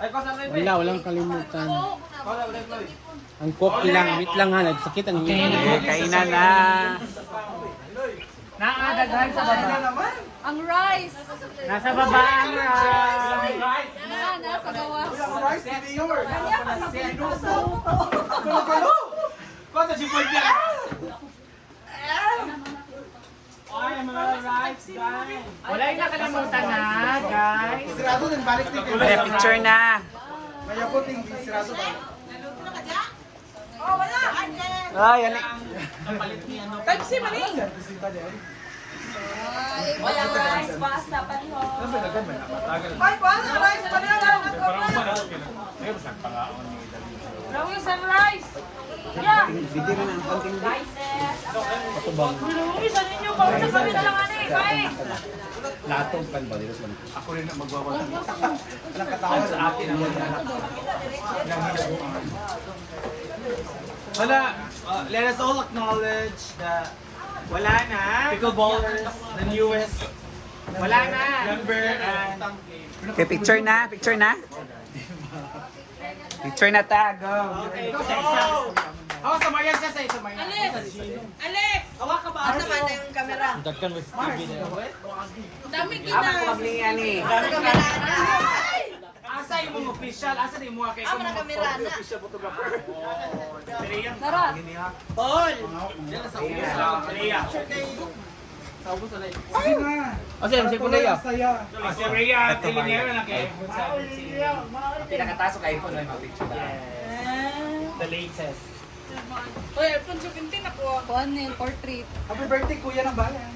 Walang kalimutan. Ang cook lang, meat lang ha, nagsakit ang meat. Kainan na. Naadaghan sa baba. Ang rice. Nasa baba ang rice. Nasa gawa. Rice, hindi yours. Kota si Paul yan. Ay, mga rice, guys. Wala yung nakalimutan na, guys. Sirado din, balik din. May picture na. May abuting sirado ba? Ay, yan. Type C, maling. Wala rice, pasta, paniho. Ay, paano rice? Raw yung sunrise. Yeah. Hindi rin ang konting Rices. patubang. Isa ninyo pa sa kami na lang ano eh. Bye. Latong pan ba dito sa Ako rin na magwawala. Nakatawa sa akin ang Wala. Let us all acknowledge that wala na. Pickleballers, the newest. Wala na. Member and Okay, picture na. Picture na. Picture na ta. Go. okay, go! Ako sa Marian siya sa Marian. Alex! Hawak ka ba? Asa ba na yung kamera? dagkan with TV na. Dami Ama kita. ko magliyan ni. Asa yung mga official? Asa yung mga kay Amo na kamera na. official photographer? Tara. Paul! Diyan sa ulo. Rhea. Sige na. O siya, si Pulaya. Saya. Si Rhea, Tilinero na kay Pinakatasok iPhone na yung picture na. the latest. Uy, iPhone 17 ako. Kuhan na yung portrait. Happy birthday, kuya ng bayan.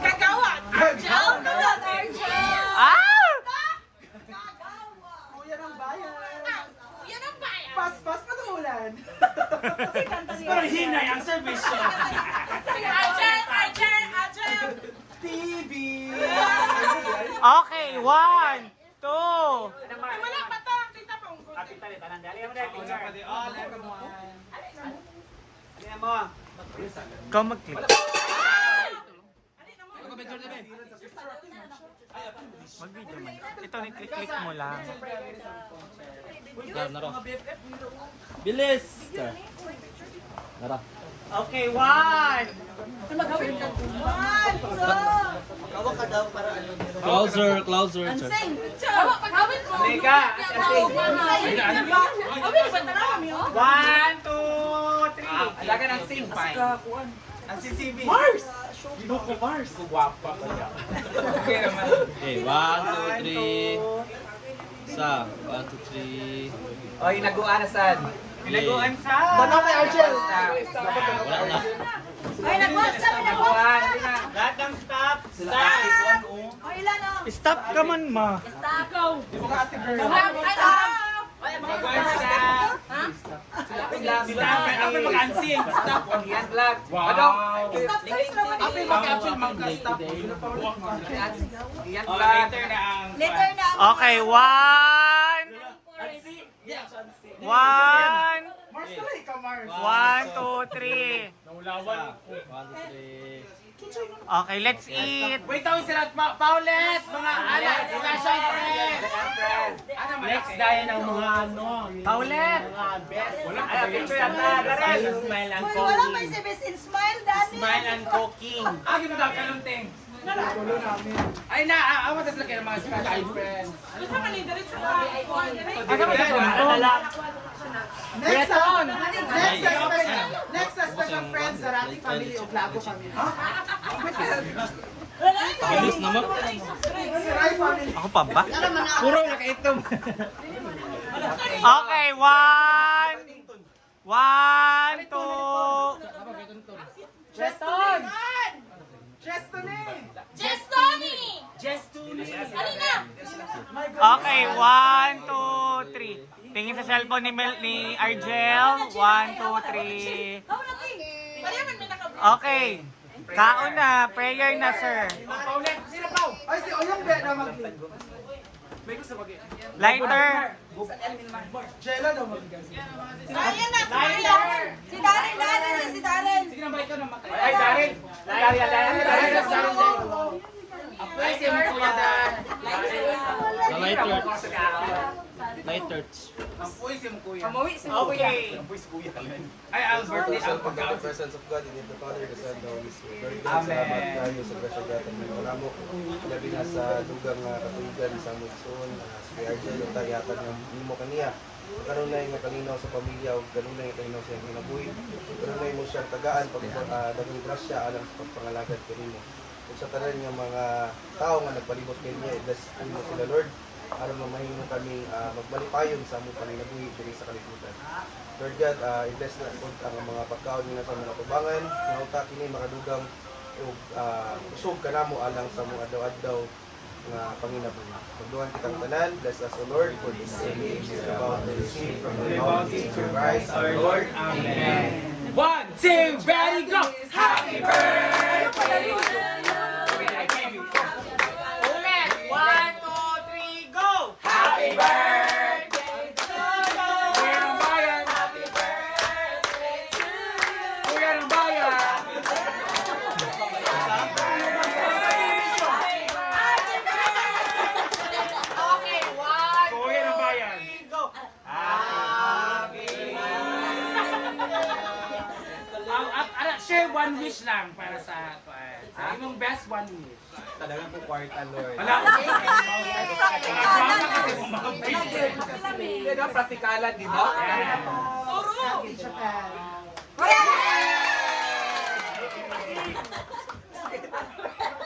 Kagawan! Argel! Kagawan, Argel! Ah! Kuya ng bayan. Yan ang bayan! Pas patumulan. Pero hinay ang service siya. Argel! Argel! Argel! TV. Okay, 1, 2. Wala pa to. Kita mo. Ikaw mag-click. Mag-video man. Ito, click mo lang. Nara. Bilis! Nara. Okay, 1. Closer, closer. Sing! Paghawin mo! Mega, asing. Hawin ba tanaw mo? 1, 2, 3. Alaga ng sing pa. Ang CCV. Mars. Gino ko Mars. Guwapa ko niya. Okay naman. Okay, 1, 2, 3. Isa. 1, 2, 3. O, yung naguan na saan? Pinaguan sa. Tanaw kay Argel. Wala na. Ay, nag-WhatsApp! Naguan. Lahat ng staff. O, ilan o? Stop ka man, ma. Ikaw! Di ba ka ate girl? Pinaguan sa. Ako mag-ansing. Staff. Yan vlog. Wow. Ano? Ate mag-actual mag-stop. Yan Oh, vlog. later na ang. Later na. Okay, 1. 1. Mars tuloy ka, Mars. 1, 2, 3. Naulawan. 1, 2, 3. Okay, let's eat. Wait, tawin sila. Paulette! Mga anak. Special friends. Next dahil ng mga ano. Paulette. Wala ka ba picture yan na. Smile and Uy, wala pa cooking. si Best in Smile, Danny. Smile and cooking. Ah, gano'n daw kalunting. Tulo namin. Ay na, awan sa sila kayo ng mga special friends. Ano sa malidarit sa Next sa special friends sa Rati family o Lago family. Bilis naman. Si Rai family. Ako pa ba? Puro nakaitom. Okay, 1. 1, 2. Cheston! Chestone! Jess Tony! Just to Alina! Okay, 1, 2, 3. Tingin sa cellphone ni Argel. 1, 2, 3. Ikaw natin. Pariyaman may nakablog. Okay. Kaon na. Prayer na, sir. Paulette, sino pa? Ay, si Oyong Be na mag May gusto bagay. Lighter. Jella daw mag-gas. Ayan na, si Darren. Si Darren, Darren, si Darren. Sige na, balik ka na. Ay, Darin. Darin. Apoy si mo kuya Dan. The lighters. Apoy si mo kuya. Kamawi sa Okay. Ay, Albert ni So, Albert. pag the presence of God, in the Father, the Son, the Holy Spirit. Lord God, Amen. salamat kayo sa kasagatan ng malamo. Labi na sa dugang katuigan sa Mutsun, sa Argel, yung tayatan ng mo kaniya. Karoon na yung kalinaw sa pamilya, o karoon na yung kalinaw sa iyong kinabuhi. Karoon na yung siyang tagaan, pag dagang grasya, alam sa pagpangalagad kanino. Kung sa tanan yung mga tao nga nagpalibot kanya, i-bless mo sila, Lord. Aron mamahimo kami magbalipayon sa among panginabuhi diri sa kalibutan. Lord God, i-bless na po ang mga pagkaon nila sa mga tubangan, nga uta kini makadugang ug usog kanamo alang sa mga adlaw-adlaw nga panginabuhi. Pagduhan kitang tanan, bless us O Lord, for this same is about to receive from the bounty of Christ our Lord. Amen. 1, 2, ready, go! Happy birthday! Ulit! 1, 2, 3, go! Happy birthday to you! Kuya ng bayan! Happy birthday to you! Kuya ng bayan! Okay, 1, Kuya ng bayan! 2, 3, go! Happy share one wish lang para sa imong best one wish. Talagang po kwarta, Lord. Wala. Kaya praktikalan, di ba?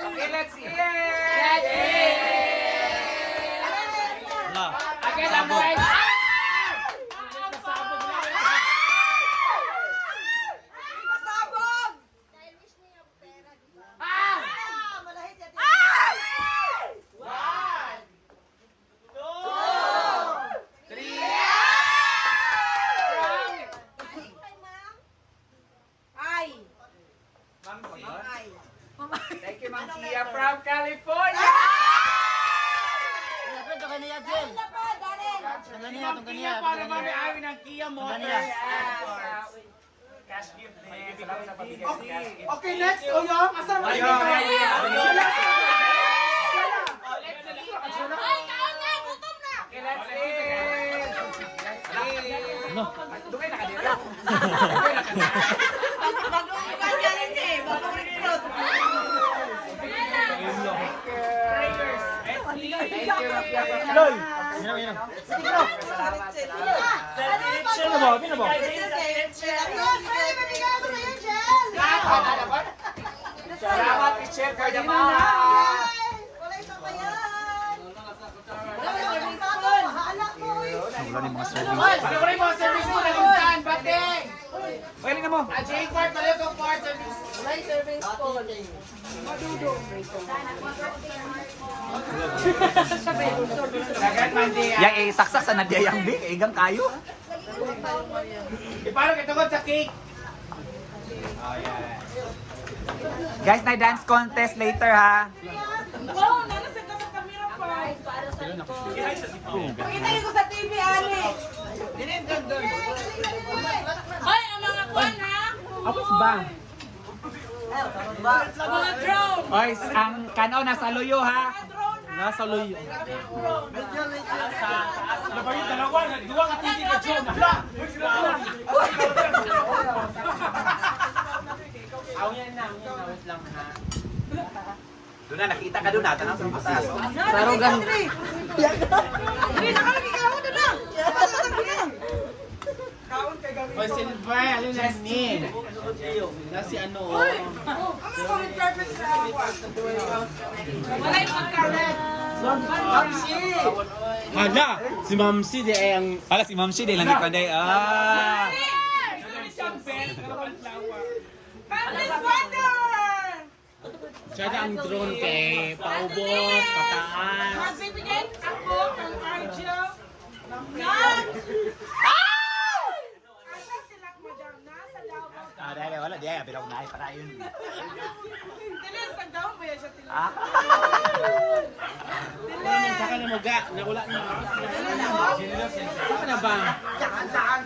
Okay, let's hear. Wala. Again, ang voice. Thank you, Ma'am Kia from California. Ma'am Kia, para mami-awi ng Kia Motors. Cash gift din. Salamat sa pabigay ng cash gift. Okay, next. O yung kasama Ayun, kayo. Okay, let's eat. Dugay na ka dito. Salamat, Michelle, for the mama. Pagkakuli mo, service mo, nagumtaan, bating. Pagaling na mo. Jake Ford, Malego Ford, service. Dagat man di. Yang saksak sa nadiyang big, igang kayo. Iparang itugod sa cake. Guys, na dance contest later ha. Wow, nanasin ka sa camera pa. Pakita ko sa TV, ani. Hoy, ang mga kwan, ha? Apos ba? Mga drone. Oy, ang kanaw nasa luyo ha. Drone, ha? Nasa luyo. Ano ba yung dalawa? Nagduwa ka titi ka, John. Hala! Awiyan na. Wait lang ha. Doon na, nakita ka doon natin ang sa patas. Pero gan... Hindi, nakalagay ka ako doon na. Oy, Silver, ano na ni? Nasi ano? Ano ba may purpose na ako? Wala yung pagkaroon. Hala! Si Mamsi di ay ang... Hala, si Ma'am Shi, di lang ipaday. Ah! Paris Wonder! Siya na ang drone kay paubos, pataas. Magbibigay ako ng Argel ng Asa sila madam na sa Davao. Ah, dahil wala, di ay, pero na ay para yun. Tilis, nagdawang ba yan siya tilis? Ah? Saka na maga, nawala na. Saka na ba?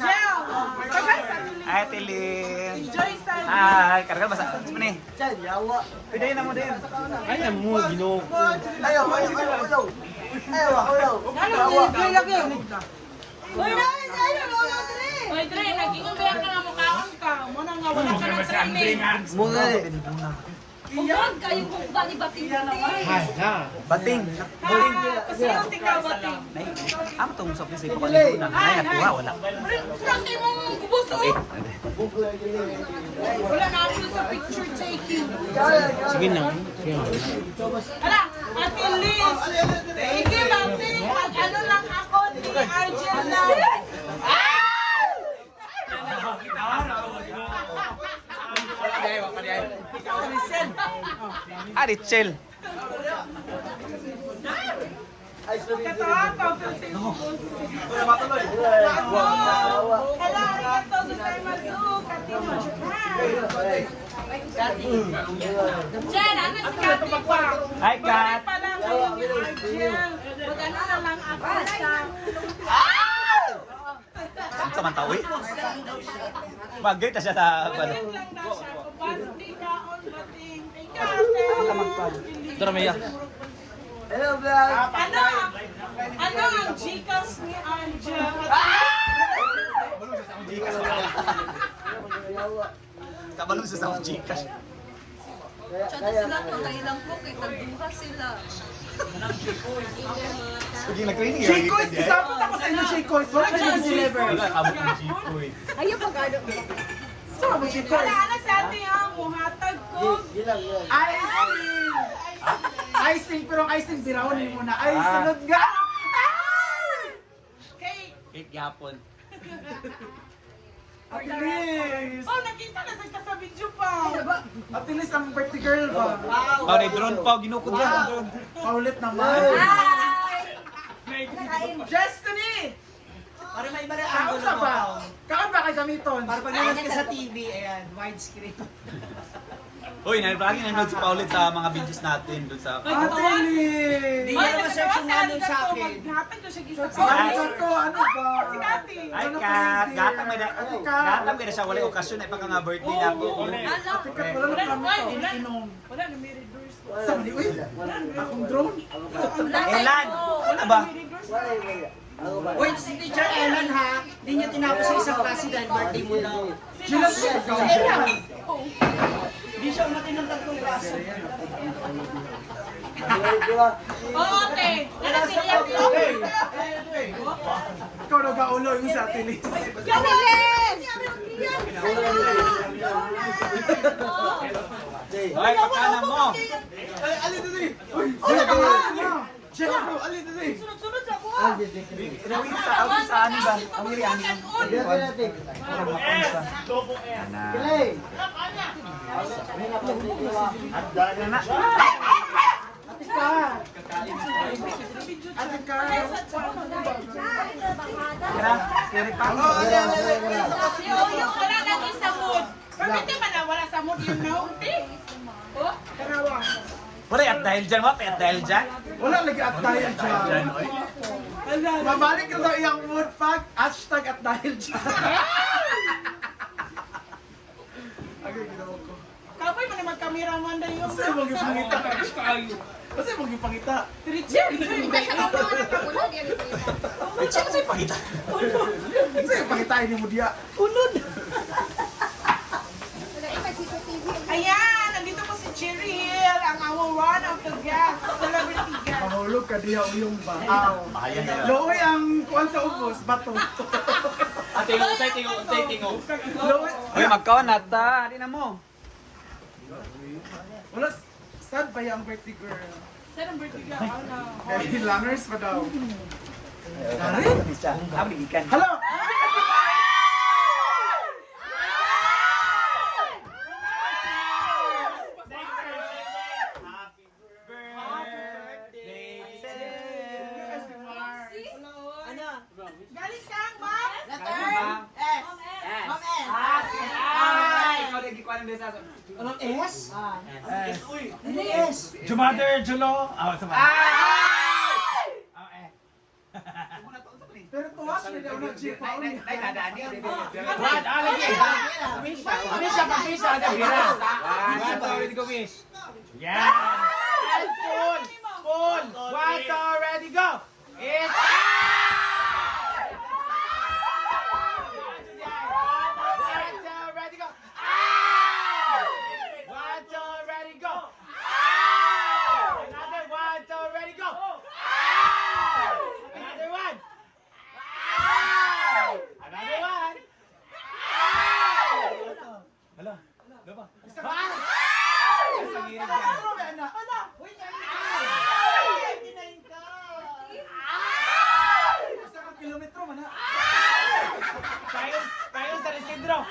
Gel! Sabay sa Hi, Tilin. Enjoy sa Hi, karga basa. Ano ni? Pidayin na mo din. Ay, mo, Ginoo. Ayaw, ayaw, ayaw, ayaw. Ayaw, ayaw. Uy, Uy, Dre, nag-iumbaya ka nga mukhaon ka. Muna nga, wala ka ng training. Huwag kayo kung ba ni Bating Bating. Kasi yung tingkaw bating. Amo tong sa pisay pa kanina. Ay, nakuha wala. Kasi mong gusto. Wala na ako sa picture taking. Sige na. Ala, Ate Liz. Sige, Bating. Mag-ano lang ako ni Argel na. Ah, Richel. Katawa ko. Hello, arigato gozaimasu. Katino, Japan. Jen, ano si Kati pa? Hi, Kat. Pala kayo ni Argel. Mag-ano na lang ako sa... Saan sa mantawi? Bagay ta siya sa ano. Balik lang na siya. Bating kaon, bating. Ikaw, Tara, Maya. Hello, vlog. Ano ang Gcash ni Angel? Kabalong sa South Gcash. Tsaka sila to, kailang po, kay tagduha sila. Sige, nag-training Shake-Coys! Isabot ako sa inyo, Shake-Coys! Wala ka yung deliver! Wala, abot ng G-Coy. Ayaw pag-ano. Saan mo, Shake-Coys? Wala na sa atin ang muhatag ko. Icing! Icing, pero ang icing birawin mo na. Ay, sunod nga! Cake. Cake yapon. At least! Oh, nakita na sa video pa. At least ang birthday girl ba? Pao ni drone pa, ginukod dyan ang drone. Paulit naman. Destiny! Para may iba rin Kaon sa ba? Kaon ba kay gamiton? Para pag nanonood ka sa TV, ayan, widescreen. Uy, lagi nanonood si Paulit sa mga videos natin doon sa... Ate Hindi Ay, niya naman search yung nandun sa akin. Maghatag ko siya gisa. Arigato, ano ba? Si Kati. Ay, Kat! Gatang may na siya, wala okasyon na ipaka nga birthday na po. Tikat, wala na kami to. Ininom. Wala na may reverse. Sa mali, uy! Akong drone. Elan! Ano ba? Wait, si Teacher Ellen ha, hindi niya tinapos sa isang klase dahil birthday mo daw. Sila siya. Hindi siya umatin ng tatlong klase. Oo, ate. Ano si Ate? Ikaw nag-aulo yung sa Ate Liz. Ay, pakana mo! Alin dito eh! Uy! Siya ako! Alin dito eh! Sunod-sunod sa ako. Rawin sa out sa ano ba? Ang iri ani. Parang mapansa. Ana. Ate ka! Ate ka! Kira, kiri pa. Si Oyo, wala nang isa mood. Pagkita man na wala sa mood yung naunti. Oh, karawa. Wala at dahil dyan, wala at dahil dyan. Wala lagi at dahil dyan. Mabalik na daw iyang mood pag hashtag at dahil dyan. Agay, ginawa ko. Kapoy mo na magkameraman na yun. Kasi mong ipangita. Kasi mong ipangita. Richard! Richard, sa'yo pakita. Kasi ipangitain ni mo diya. Ayan, nandito po si Cheryl, ang our one of the guests, celebrity guest. Mahulog ka diya uyong ba? Aw. Ayan na. Looy ang kuwan sa ubos, bato. Ate, tingog. Looy. Uy, magkawan nata. Di na mo. Wala, sad ba yung birthday girl? Saan ang birthday ka? Ano? Eh, langers pa daw. Kami ikan. Hello! Galing kang, ma'am? S. Ma'am S. Ay, ikaw rin gikuan ng desa. Anong S? Ano S? Jumader, Julo. Ah, sama. Pero tuwa siya. ano daw na jeep pa ulit. Ay, dadaan niya. One, lagi. Misha, pag-misha, ada bira. One, two, ready, go, Mish. Yan. And full. Full. One, two, ready, go. It's... One, two, ready, go. One, two, ready, go. Another one, two, ready, go. Another one. Another one. Hala. Hala ba? Isa pa. Isa girig yan. Ano ba na? Ano? Uy, isang kilometro man ha. Tayo sa Isidro.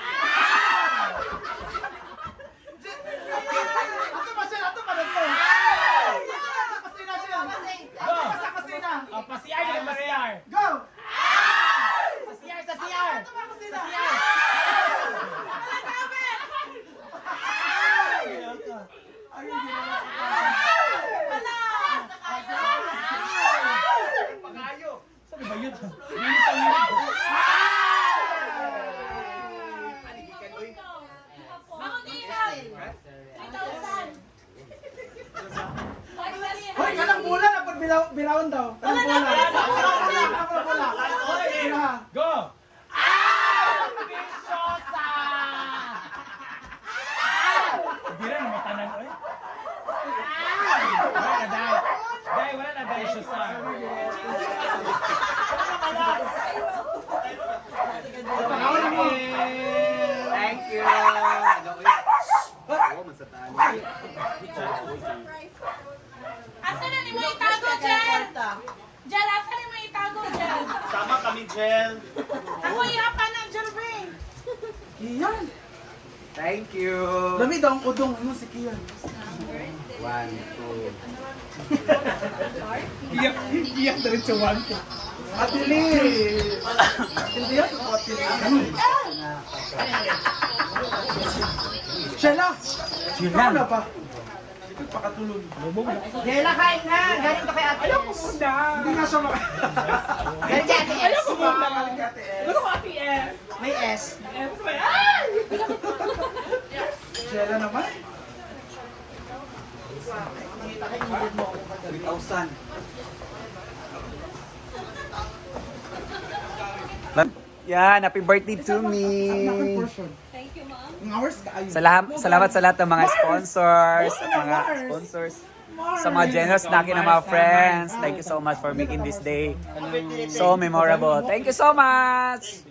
Ato pa siya, ato pa dito. Pasina siya. Go. Sa pasina. Oh, pasiyar na pasiyar. Go! Pasiyar sa siyar. Ato pa pasina. Ay, hindi na Pagayo. Sabi ba yun? Hoy, kanang bola na pag bilawon daw. Kanang bola. Kanang bola. Hoy, Go. Bisyosa. Bira na matanan oy. Wala na dai. Dai wala na dai siya sa. Thank you. Asa na ni mo itago, Jel? Jel, asa ni mo itago, Jel? Sama kami, Jel. Ako ihapa ng Jervin. Kiyan. Thank you. Lami daw ang udong mo si Kiyan. One, two. Iyak na rin sa 1 Atili! Hindi yan sa atili. Shela! Shela na pa. Ito pakatulog. Jela, kain na. Galing ka kay ate. Ayaw ko muna. Hindi nga siya maka... Galing kay ate. Ayaw ko muna. Galing ka ate. Ano ko ate S? May S. Shela naman. 3,000. Yan, happy birthday to me. Thank you, ma'am. Ang hours ka ayun. Salamat sa lahat ng mga sponsors, sa mga generous na akin ng mga friends. Thank you so much for making this day so memorable. Thank you so much.